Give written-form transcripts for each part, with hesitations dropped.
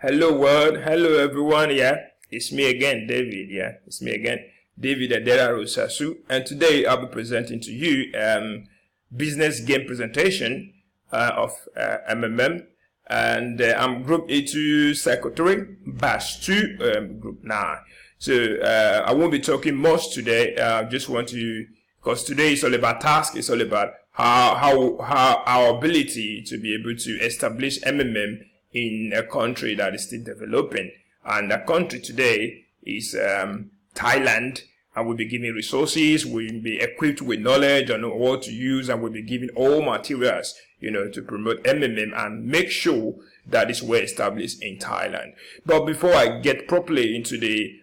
Hello world, hello everyone, it's me again, David, it's me again, David Adera Rosasu, and today I'll be presenting to you business game presentation of MMM, and I'm Group A2 Psychotory, Batch 2, Group 9. So I won't be talking much today, just want to, because today is all about task, it's all about how our ability to be able to establish MMM in a country that is still developing. And the country today is Thailand, and we'll be giving resources, we'll be equipped with knowledge on what to use, and we'll be giving all materials, to promote MMM and make sure that it's well established in Thailand. But before I get properly into the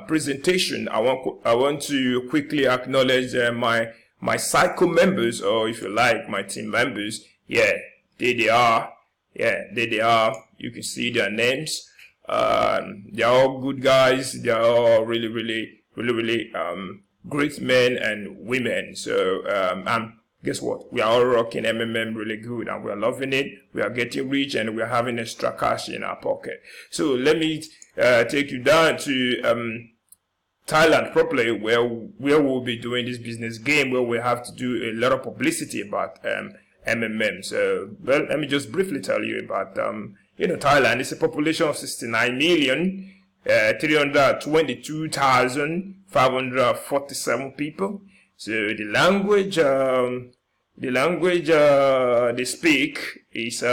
presentation, I want to quickly acknowledge my Psycho members, or if you like, my team members. There they are. They are. You can see their names. They're all good guys. They're all really great men and women. So, and guess what? We are all rocking MMM really good, and we're loving it. We are getting rich, and we're having extra cash in our pocket. So let me take you down to Thailand properly, where we'll be doing this business game, where we have to do a lot of publicity about MMM. So, well, let me just briefly tell you about, Thailand is a population of 69,322,547 people. So the language they speak is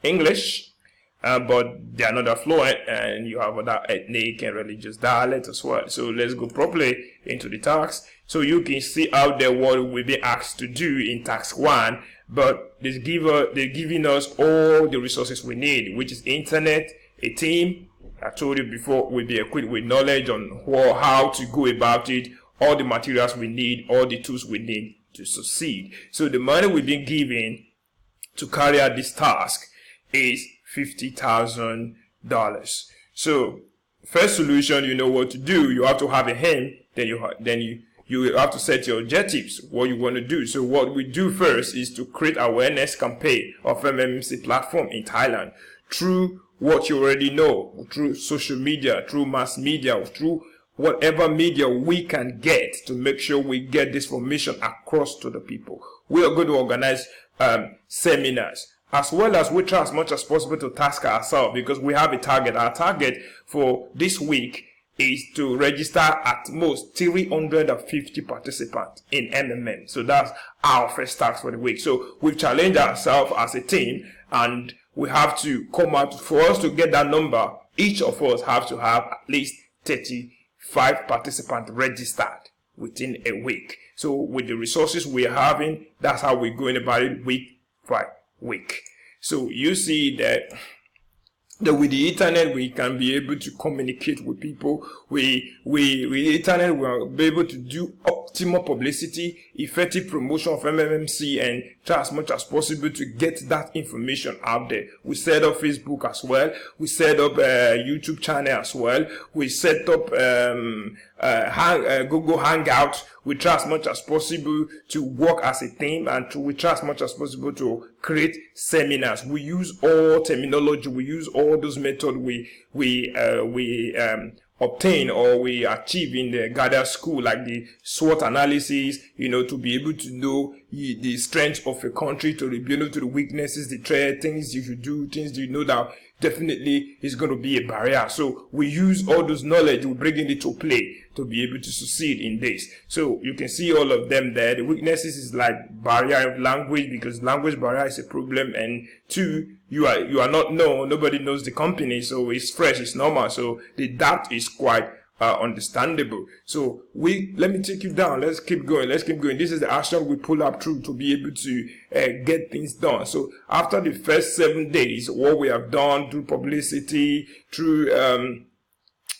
English, but they are not fluent, and you have other ethnic and religious dialects as well. So let's go properly into the task. So you can see out there what we've been asked to do in task 1. But they're giving us all the resources we need, which is internet, a team. I told you before, we'll be equipped with knowledge on how to go about it, all the materials we need, all the tools we need to succeed. So the money we've been given to carry out this task is $50,000. So first solution, you know what to do. You have to have a aim, then you have to set your objectives, what you want to do. So what we do first is to create awareness campaign of MMC platform in Thailand through what you already know, through social media, through mass media, through whatever media we can get to make sure we get this information across to the people. We are going to organize seminars, as well as we try as much as possible to task ourselves, because we have a target. Our target for this week is to register at most 350 participants in MMM. So that's our first task for the week. So we've challenged ourselves as a team, and we have to come out. For us to get that number, each of us have to have at least 35 participants registered within a week. So with the resources we are having, that's how we're going about it week by week. So you see that with the internet, we can be able to communicate with people. With the internet, we'll be able to do optimal publicity, effective promotion of MMMC, and try as much as possible to get that information out there. We set up Facebook as well. We set up a YouTube channel as well. We set up Google Hangout. We try as much as possible to work as a team, and we try as much as possible to create seminars. We use all terminology. We use all those methods we obtain or we achieve in the Gada school, like the SWOT analysis, to be able to know the strength of a country, to be able to the weaknesses, the threat, things you should do, things you know that definitely is going to be a barrier. So we use all those knowledge, we bring it into play to be able to succeed in this. So you can see all of them there. The weaknesses is like barrier of language, because language barrier is a problem, and 2, you are not known, nobody knows the company, so it's fresh, it's normal. So the doubt is quite understandable. So let me take you down. Let's keep going. This is the action we pull up through to be able to get things done. So after the first 7 days, what we have done through publicity, through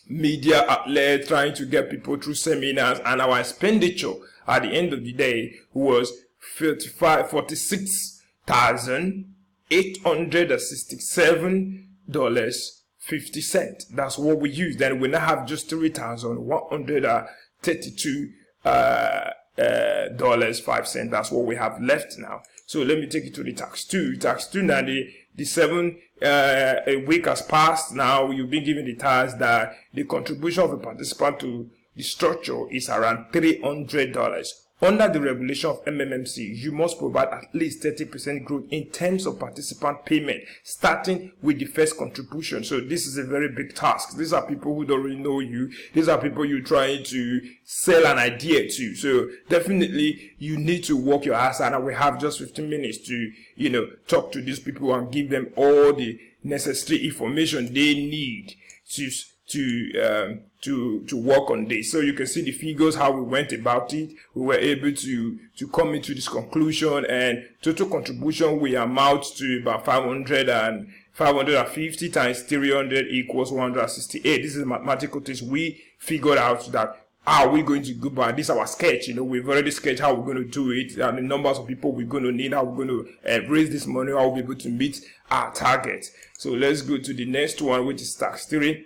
media outlets, trying to get people through seminars, and our expenditure at the end of the day was $46,867.50. That's what we use. Then we now have just $3,132.05. That's what we have left now. So let me take you to the tax 2. Tax 2 now, the 7 a week has passed now. You've been given the task that the contribution of a participant to the structure is around $300. Under the regulation of MMMC, you must provide at least 30% growth in terms of participant payment, starting with the first contribution. So this is a very big task. These are people who don't really know you. These are people you're trying to sell an idea to. So definitely you need to work your ass out, and we have just 15 minutes to, talk to these people and give them all the necessary information they need to work on this. So you can see the figures, how we went about it. We were able to come into this conclusion, and total contribution we amount to about 550 times 300 equals 168. This is a mathematical test. We figured out that how we're going to go by this, our sketch. We've already sketched how we're going to do it, and the numbers of people we're going to need, how we're going to raise this money, how we'll be able to meet our target. So let's go to the next one, which is tax 3.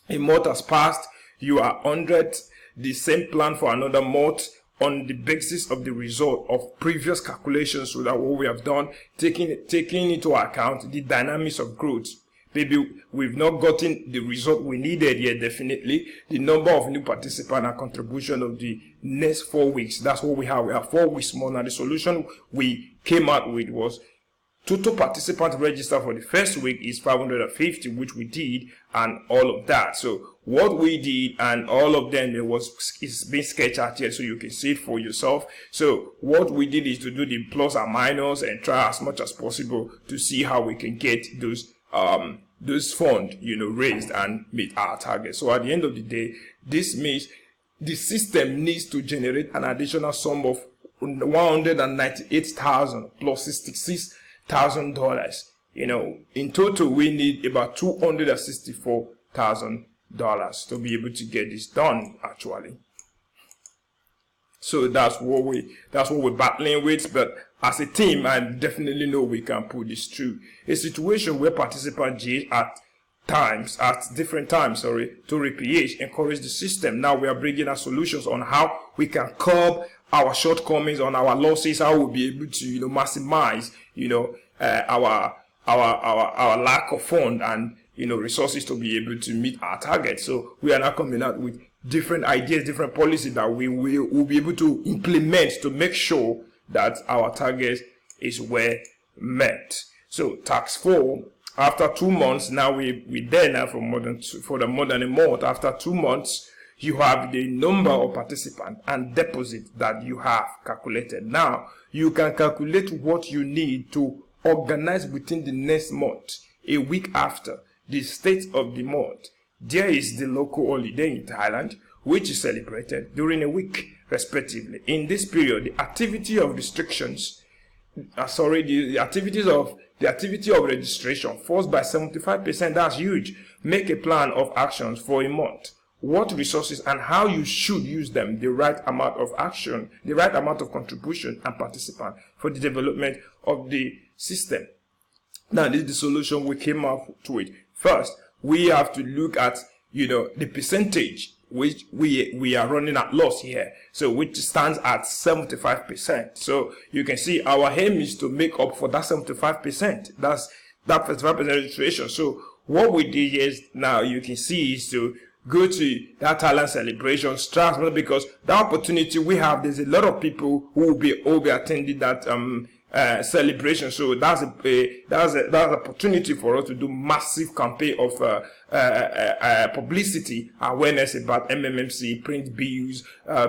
A month has passed, you are 100, the same plan for another month on the basis of the result of previous calculations. So that what we have done, taking into account the dynamics of growth. Maybe we've not gotten the result we needed yet, definitely. The number of new participants and contribution of the next 4 weeks. That's what we have. We have 4 weeks more. Now the solution we came out with was total participants registered for the first week is 550, which we did, and all of that. So what we did and all of them, it's been sketched out here so you can see it for yourself. So what we did is to do the plus and minus and try as much as possible to see how we can get those funds, raised and meet our target. So at the end of the day, this means the system needs to generate an additional sum of $198,000 plus $66,000. In total, we need about $264,000 to be able to get this done, actually. So that's what we're battling with. But as a team, I definitely know we can pull this through. A situation where participants at different times, to reph encourage the system. Now we are bringing our solutions on how we can curb our shortcomings, on our losses, how we'll be able to, maximize, our lack of fund and, resources to be able to meet our targets. So we are now coming out with different ideas, different policies that we will be able to implement to make sure that our target is well met. So tax 4, after 2 months, now we're there now for more than a month. After 2 months, you have the number of participants and deposit that you have calculated. Now you can calculate what you need to organize within the next month. A week after the state of the month, there is the local holiday in Thailand, which is celebrated during a week respectively. In this period, the activity of restrictions, the activity of registration falls by 75%. That's huge. Make a plan of actions for a month. What resources and how you should use them, the right amount of action, the right amount of contribution and participant for the development of the system. Now, this is the solution we came up with. First, we have to look at, the percentage which we are running at loss here. So which stands at 75%. So you can see our aim is to make up for that 75%. That's that 75% registration. So what we did is, now you can see, is to go to that Thailand celebration, Strasbourg, because the opportunity we have, there's a lot of people who will be attending that celebration. So that's an opportunity for us to do massive campaign of publicity awareness about MMMC, print bills,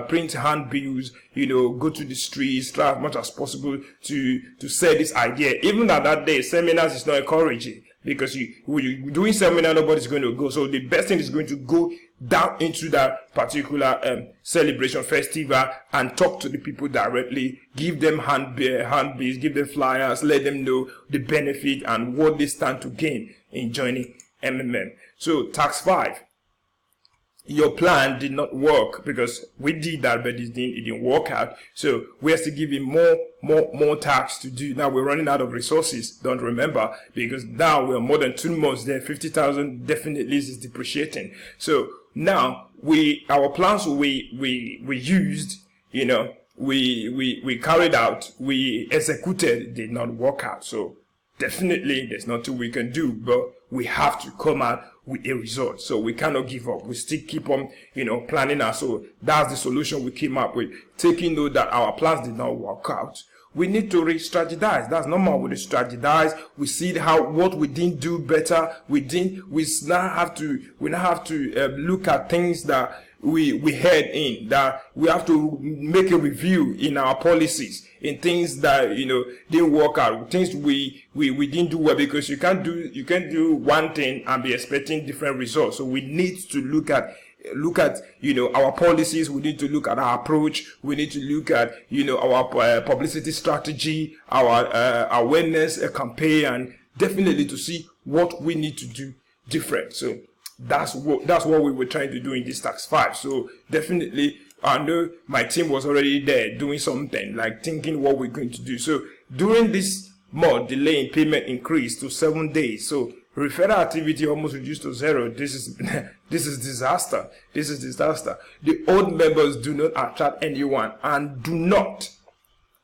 print handbills, go to the streets, try as much as possible to sell this idea. Even at that day, seminars is not encouraging, because when you're doing seminar, nobody's going to go. So the best thing is going to go down into that particular celebration festival and talk to the people directly, give them handbills, give them flyers, let them know the benefit and what they stand to gain in joining MMM. So tax 5, your plan did not work, because we did that, but it didn't work out. So we have to give you more tasks to do. Now we're running out of resources, don't remember, because now we're more than 2 months there. 50,000 definitely is depreciating. So now our plans we used, we carried out, we executed, did not work out. So definitely there's nothing we can do, but we have to come out with a result. So we cannot give up. We still keep on, planning our. So that's the solution we came up with. Taking note that our plans did not work out, we need to re-strategize. That's normal. We strategize. We see what we didn't do better. We now have to look at things that we had in, that we have to make a review in our policies, in things that didn't work out, things we didn't do well, because you can't do one thing and be expecting different results. So we need to look at our policies. We need to look at our approach. We need to look at our publicity strategy, our awareness campaign, and definitely to see what we need to do different. So that's what we were trying to do in this tax 5. So definitely, I know my team was already there doing something, like thinking what we're going to do. So during this month, delay in payment increased to 7 days. So referral activity almost reduced to 0. This is disaster. This is disaster. The old members do not attract anyone and do not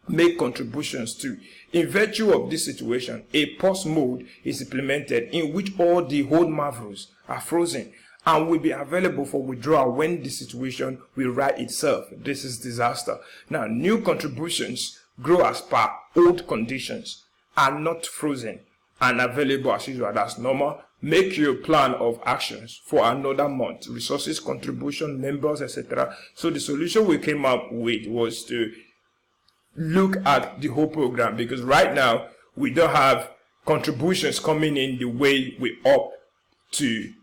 make contributions to. In virtue of this situation, a pause mode is implemented in which all the old marvels are frozen and will be available for withdrawal when the situation will right itself. This is disaster. Now, new contributions grow as per old conditions, are not frozen and available as usual. That's normal. Make your plan of actions for another month, resources, contribution, members, etc. So the solution we came up with was to look at the whole program, because right now we don't have contributions coming in the way we ought to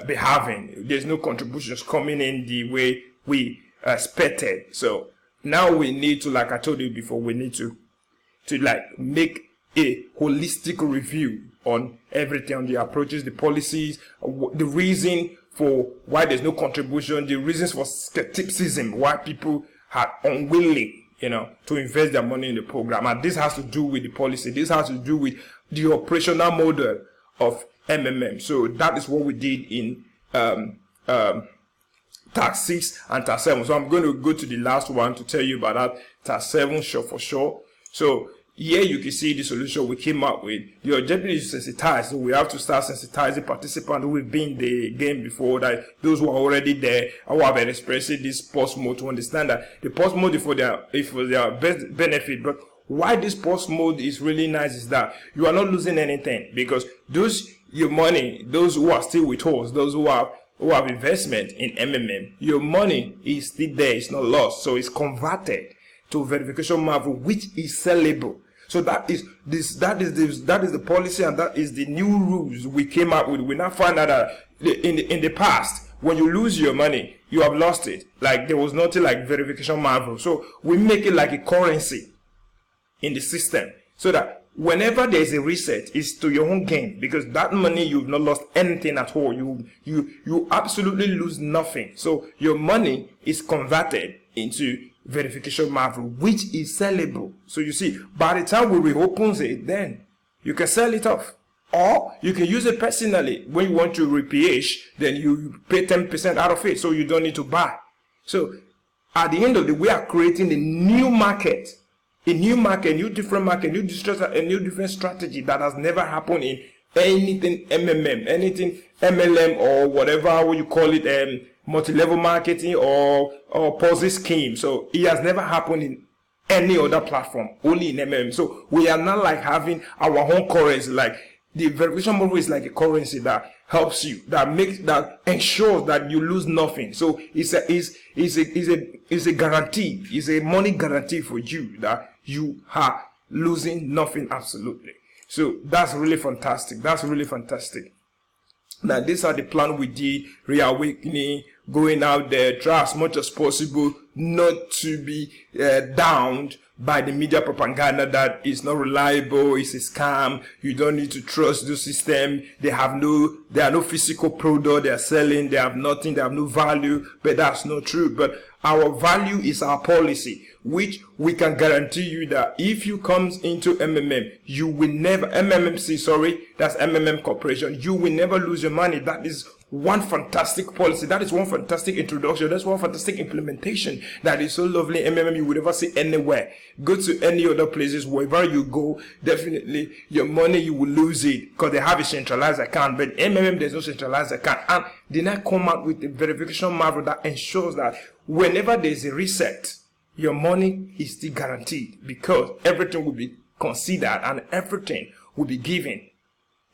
be having. There's no contributions coming in the way we expected. So now we need to, like I told you before, we need to make a holistic review on everything, on the approaches, the policies, the reason for why there's no contribution, the reasons for skepticism, why people are unwilling to invest their money in the program. And this has to do with the policy. This has to do with the operational model of MMM. So that is what we did in tax 6 and tax 7. So I'm going to go to the last one to tell you about that, tax 7, sure for sure. So here you can see the solution we came up with. The objective is to sensitize. So we have to start sensitizing participants who have been in the game before, that those who are already there, who have been expressing this pause mode, to understand that the pause mode is for their best benefit. But why this pause mode is really nice is that you are not losing anything, because your money, those who are still with us, those who have investment in MMM, your money is still there. It's not lost. So it's converted to verification marvel, which is sellable. So that is the policy, and that is the new rules we came up with. We now find out that in the past, when you lose your money, you have lost it. Like there was nothing like verification marvel. So we make it like a currency in the system, so that whenever there is a reset, it's to your own gain, because that money, you've not lost anything at all. You absolutely lose nothing. So your money is converted into verification marvel, which is sellable. So you see, by the time we reopen it, then you can sell it off, or you can use it personally. When you want to re-PH, then you pay 10% out of it, so you don't need to buy. So at the end of the day, we are creating a new market, new different market, new different strategy that has never happened in anything MMM, anything MLM, or whatever you call it, multi-level marketing or Ponzi scheme. So it has never happened in any other platform, only in MMM. So we are not like having our own currency. Like the verification model is like a currency that helps you, that ensures that you lose nothing. So it's a guarantee, it's a money guarantee for you that you are losing nothing absolutely. So that's really fantastic. That's really fantastic. Now, these are the plan we did: reawakening, going out there, try as much as possible not to be downed by the media propaganda that is not reliable, it's a scam, you don't need to trust the system, they are no physical product they are selling, they have nothing, they have no value. But that's not true. But our value is our policy, which we can guarantee you that if you come into MMM, you will never, MMMC, sorry, that's MMM Corporation, you will never lose your money. That is one fantastic policy. That is one fantastic introduction. That's one fantastic implementation that is so lovely. MMM you would ever see anywhere. Go to any other places, wherever you go, definitely your money, you will lose it because they have a centralized account. But MMM, there's no centralized account. And they now come out with a verification marvel that ensures that whenever there's a reset, your money is still guaranteed because everything will be considered and everything will be given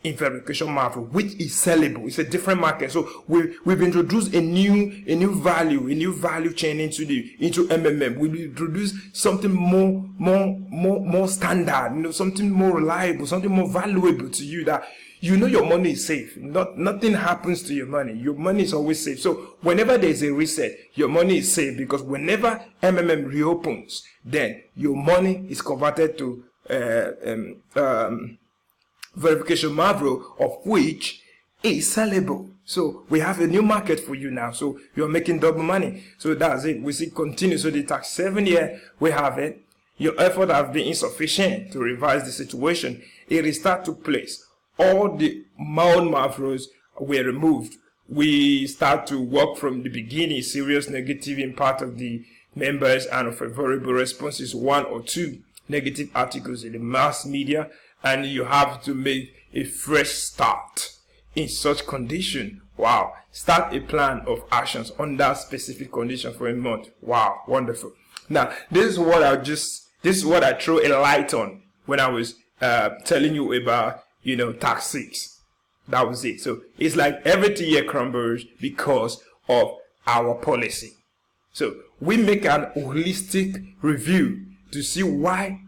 in verification marvel, which is sellable. It's a different market. So we've introduced a new value chain into MMM. We've introduced something more standard, something more reliable, something more valuable to you, that your money is safe. Nothing happens to your money. Your money is always safe. So whenever there's a reset, your money is safe, because whenever MMM reopens, then your money is converted to verification marvel, of which is sellable. So we have a new market for you now. So you're making double money. So that's it. We see continue. So the tax 7 year, we have it. Your effort have been insufficient to revise the situation. A restart took place. All the mild marvels were removed. We start to work from the beginning. Serious negative impact of the members and favorable responses, 1 or 2 negative articles in the mass media, and you have to make a fresh start. In such condition, wow, start a plan of actions on that specific condition for a month. Wow, wonderful. Now, this is what I threw a light on when I was telling you about, tax 6. That was it. So it's like every year crumbles because of our policy. So we make an holistic review to see why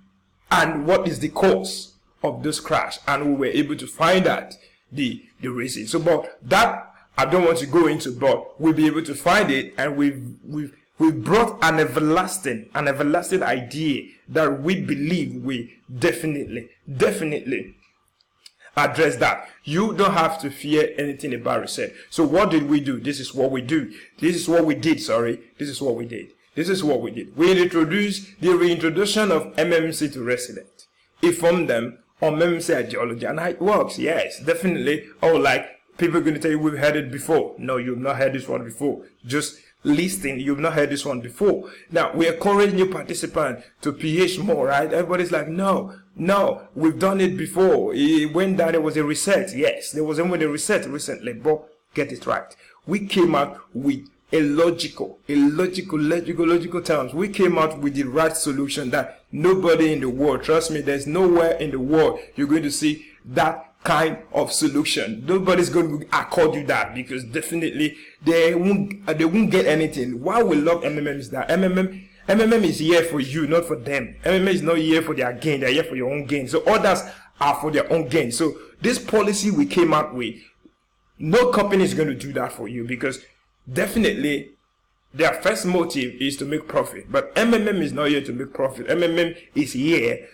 and what is the cause of this crash, and we were able to find out the reason. So, but that I don't want to go into, but we'll be able to find it, and we've brought an everlasting idea that we believe we definitely address that. You don't have to fear anything about reset. So what did we do? This is what we do. This is what we did. This is what we did. We introduced the reintroduction of MMC to residents. Inform them on MMC ideology and how it works. Yes, definitely. Oh, like people are going to tell you we've heard it before. No, you've not heard this one before. Just listening, you've not heard this one before. Now, we encourage new participants to PH more, right? Everybody's like, no, we've done it before. It went down, there was a reset. Yes, there was even a reset recently, but get it right. We came out with a logical terms. We came out with the right solution that nobody in the world, trust me, there's nowhere in the world you're going to see that kind of solution. Nobody's going to accord you that, because definitely they won't get anything. Why we love MMM is that MMM is here for you, not for them. MMM is not here for their gain, they're here for your own gain. So others are for their own gain. So this policy we came out with, no company is going to do that for you, because definitely their first motive is to make profit. But MMM is not here to make profit. MMM is here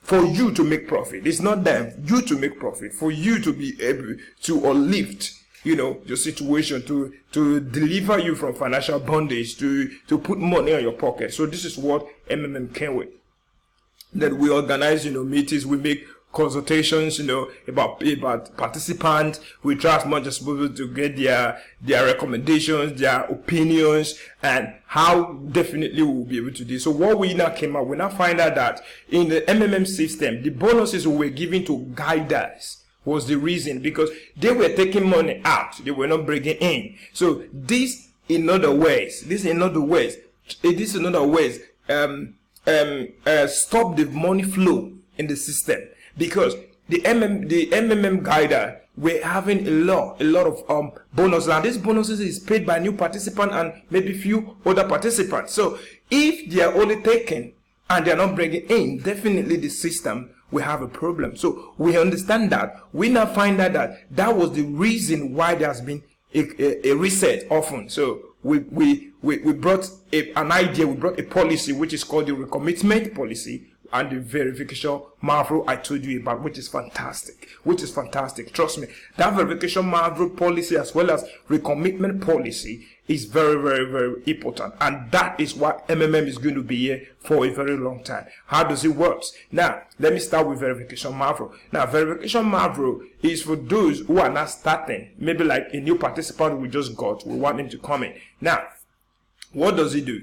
for you to make profit. It's not them, you to make profit, for you to be able to uplift your situation, to deliver you from financial bondage, to put money on your pocket. So this is what MMM came with. That we organize meetings, we make consultations about participants. We try as much as possible to get their recommendations, their opinions, and how definitely we'll be able to do. So what we now came out, we now find out that in the MMM system, the bonuses we were giving to guiders was the reason, because they were taking money out, they were not bringing in. So this in other ways stop the money flow in the system, because the MMM guider we're having a lot of bonuses, and these bonuses is paid by new participant and maybe few other participants. So if they are only taken and they are not bringing in, definitely the system will have a problem. So we understand that. We now find out that was the reason why there has been a reset often. So we brought an idea, we brought a policy which is called the recommitment policy, and the verification Mavro I told you about, which is fantastic. Trust me, that verification Mavro policy as well as recommitment policy is very, very, very important, and that is what MMM is going to be here for a very long time. How does it work? Now, let me start with verification Mavro. Now, verification Mavro is for those who are not starting, maybe like a new participant we just got, we want them to come in. Now, what does it do?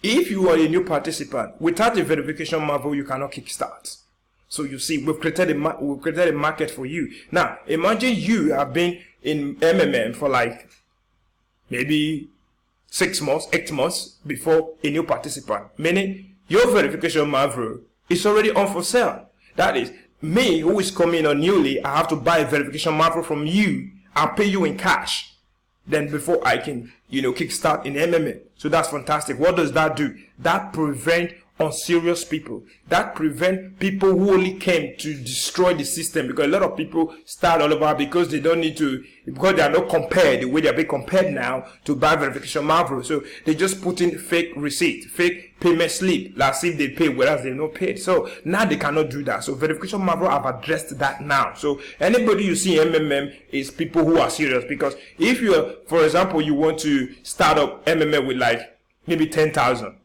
If you are a new participant, without a verification Mavro, you cannot kickstart. So you see, we've created a market for you. Now, imagine you have been in MMM for like maybe 6 months, 8 months before a new participant. Meaning, your verification Mavro is already on for sale. That is, me who is coming on newly, I have to buy a verification Mavro from you and pay you in cash. Then before I can, kickstart in MMM. So that's fantastic. What does that do? That prevents unserious people. That prevent people who only came to destroy the system, because a lot of people start all over because they don't need to, because they are not compared the way they are being compared now to buy verification Mavro. So they just put in fake receipt, fake payment slip, as if they pay whereas they're not paid. So now they cannot do that. So verification Mavro have addressed that now. So anybody you see in MMM is people who are serious, because if you're, for example, you want to start up MMM with like maybe 10,000.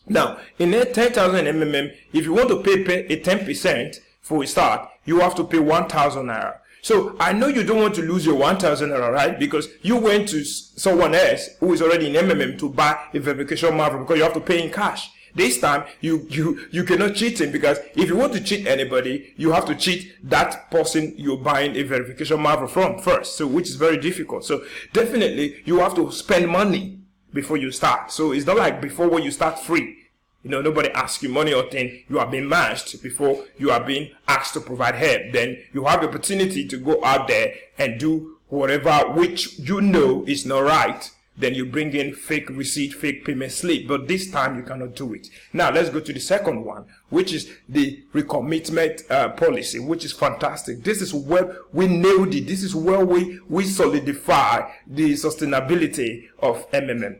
Now, in a 10,000 MMM, if you want to pay a 10% for a start, you have to pay 1,000 naira. So I know you don't want to lose your 1,000 naira, right? Because you went to someone else who is already in MMM to buy a verification Mavro, because you have to pay in cash. This time, you cannot cheat him, because if you want to cheat anybody, you have to cheat that person you're buying a verification Mavro from first, so which is very difficult. So definitely, you have to spend money before you start. So it's not like before when you start free. Nobody asks you money or thing. You are being matched before you are being asked to provide help. Then you have the opportunity to go out there and do whatever which is not right. Then you bring in fake receipt, fake payment slip. But this time you cannot do it. Now let's go to the second one, which is the recommitment policy, which is fantastic. This is where we nailed it. This is where we solidify the sustainability of MMM.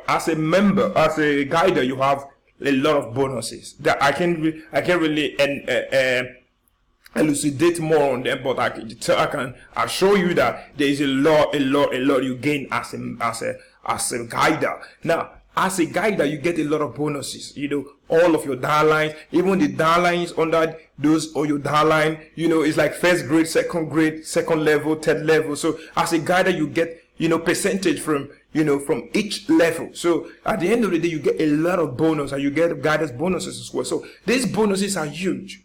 As a member, as a guider, you have a lot of bonuses that I can really elucidate more on them, but I can assure you that there is a lot you gain as a guider. Now, as a guider, you get a lot of bonuses. All of your downlines, even the downlines under those or your downline, it's like first grade, second level, third level. So as a guider, you get percentage from each level. So at the end of the day, you get a lot of bonus, and you get guidance bonuses as well. So these bonuses are huge.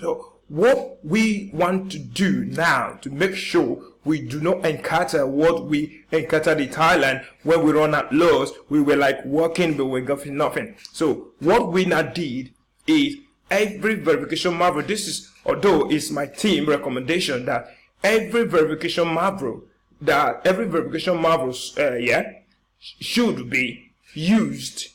So what we want to do now to make sure we do not encounter what we encountered in Thailand when we run out laws, we were like working but we got nothing. So what we now did is every verification Mavro, this is, although it's my team recommendation, that every verification Mavro should be used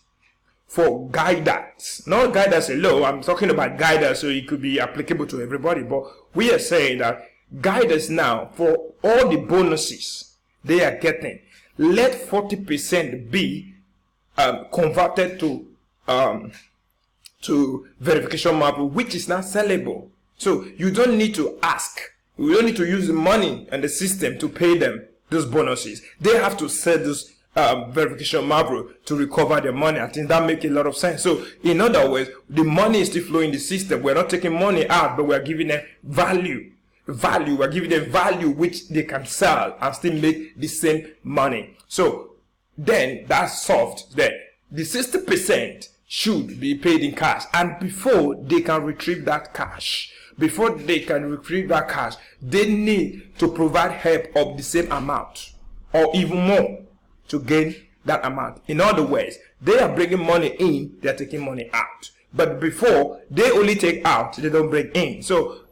for guidance, not guidance alone. I'm talking about guidance, so it could be applicable to everybody. But we are saying that guidance now, for all the bonuses they are getting, let 40% be converted to verification Mavro, which is not sellable. So you don't need to ask. We don't need to use the money and the system to pay them those bonuses. They have to sell those verification Mavro to recover their money. I think that makes a lot of sense. So in other words, the money is still flowing in the system. We're not taking money out, but we're giving them value. We're giving them value which they can sell and still make the same money. So then that's solved. Then the 60% should be paid in cash, and before they can retrieve that cash, they need to provide help of the same amount or even more to gain that amount. In other words, they are bringing money in, they are taking money out. But before, they only take out, they don't bring in. So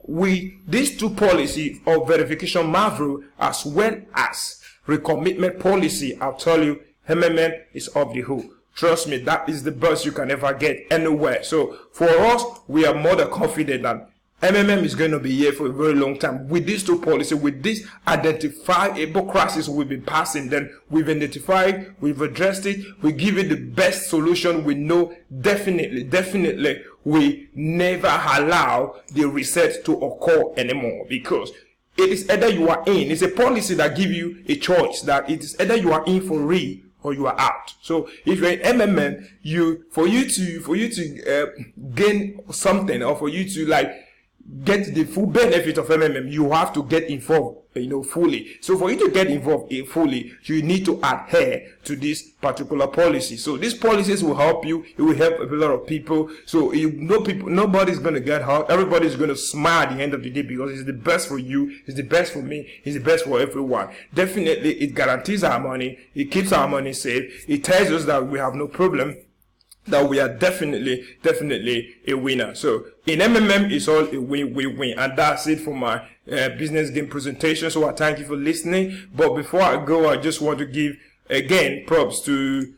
these two policies of verification Mavro as well as recommitment policy, I'll tell you, MMM is off the hook. Trust me, that is the best you can ever get anywhere. So for us, we are more than confident that MMM is going to be here for a very long time. With these two policies, with this identifiable crisis we've been passing, then we've identified, we've addressed it, we give it the best solution. We know definitely we never allow the reset to occur anymore, because it is either you are in. It's a policy that gives you a choice, that it is either you are in for real or you are out. So if you're in MMM, for you to gain something, or for you to like get the full benefit of MMM, you have to get involved, fully. So for you to get involved fully, you need to adhere to this particular policy. So these policies will help you. It will help a lot of people. So nobody's going to get hurt. Everybody's going to smile at the end of the day, because it's the best for you, it's the best for me, it's the best for everyone. Definitely, it guarantees our money. It keeps our money safe. It tells us that we have no problem, that we are definitely a winner. So in MMM, it's all a win. And that's it for my business game presentation. So I thank you for listening. But before I go, I just want to give again props to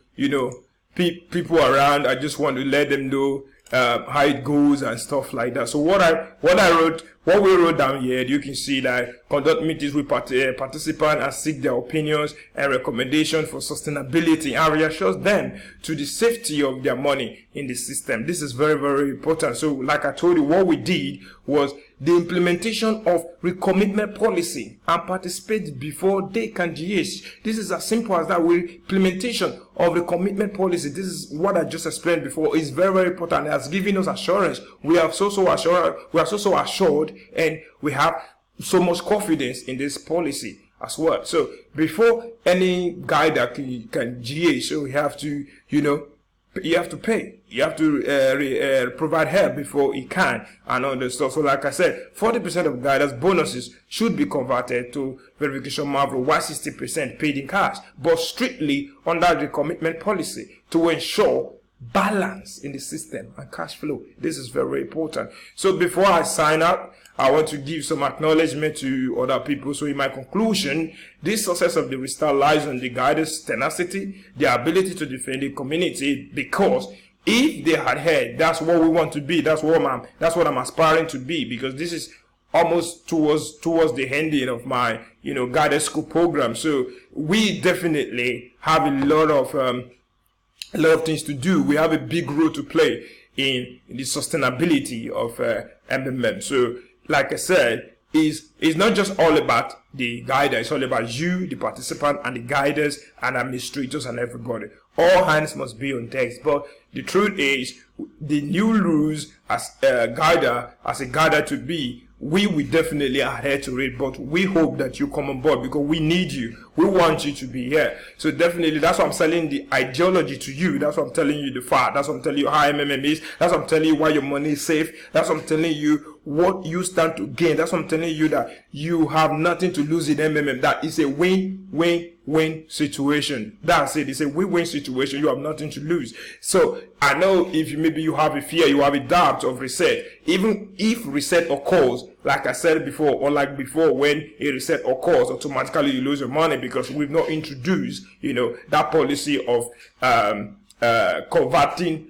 people around. I just want to let them know how it goes and stuff like that. So what we wrote down here, you can see that conduct meetings with participants and seek their opinions and recommendations for sustainability, and reassure them to the safety of their money in the system. This is very, very important. So like I told you, what we did was the implementation of recommitment policy and participate before they can GH. This is as simple as that. Implementation of the commitment policy. This is what I just explained before. Is very, very important. It has given us assurance. We are so assured, and we have so much confidence in this policy as well. So before any guy that can GH, so we have to, you have to pay. You have to provide help before he can, and all the stuff. So like I said, 40% of guidance bonuses should be converted to verification marvel, while 60% paid in cash, but strictly under the commitment policy to ensure balance in the system and cash flow. This is very important. So before I sign up, I want to give some acknowledgement to other people. So in my conclusion, this success of the restart lies on the guidance tenacity, the ability to defend the community, because if they had heard, that's what we want to be. That's what I'm aspiring to be, because this is almost towards the ending of my guided school program. So we definitely have a lot of things to do. We have a big role to play in the sustainability of MMM. So like I said, it's not just all about the guiders. It's all about you, the participant, and the guiders and administrators and everybody. All hands must be on deck. But the truth is, the new rules as a guider to be, we will definitely adhere to it, but we hope that you come on board, because we need you. We want you to be here. So definitely, that's why I'm selling the ideology to you. That's why I'm telling you the fact. That's why I'm telling you how MMM is. That's why I'm telling you why your money is safe. That's why I'm telling you what you stand to gain. That's why I'm telling you that you have nothing to lose in MMM. That is a win-win situation. That's it. It's a win-win situation. You have nothing to lose. So I know if maybe you have a fear, you have a doubt of reset. Even if reset occurs, like I said before, or like before, when a reset occurs, automatically you lose your money, because we've not introduced, that policy of converting,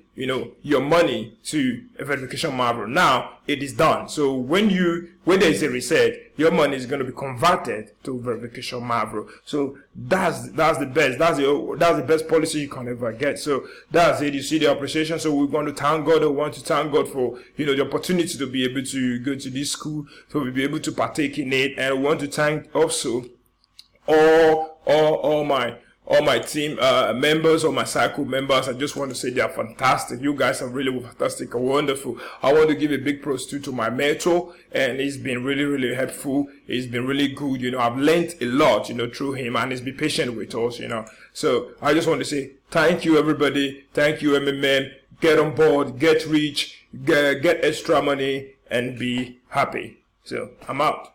your money to a verification marvel. Now it is done. So when there is a reset, your money is going to be converted to verification marvel. So that's the best. That's the best policy you can ever get. So that's it. You see the appreciation. So we're going to thank God. We want to thank God for the opportunity to be able to go to this school, so we'll be able to partake in it. And we want to thank also all my team members, or my cycle members. I just want to say they are fantastic. You guys are really fantastic and wonderful. I want to give a big props to my mentor, and he's been really, really helpful. He's been really good. I've learned a lot, through him, and he's been patient with us, So I just want to say thank you, everybody. Thank you, MMM. Get on board, get rich, get extra money, and be happy. So I'm out.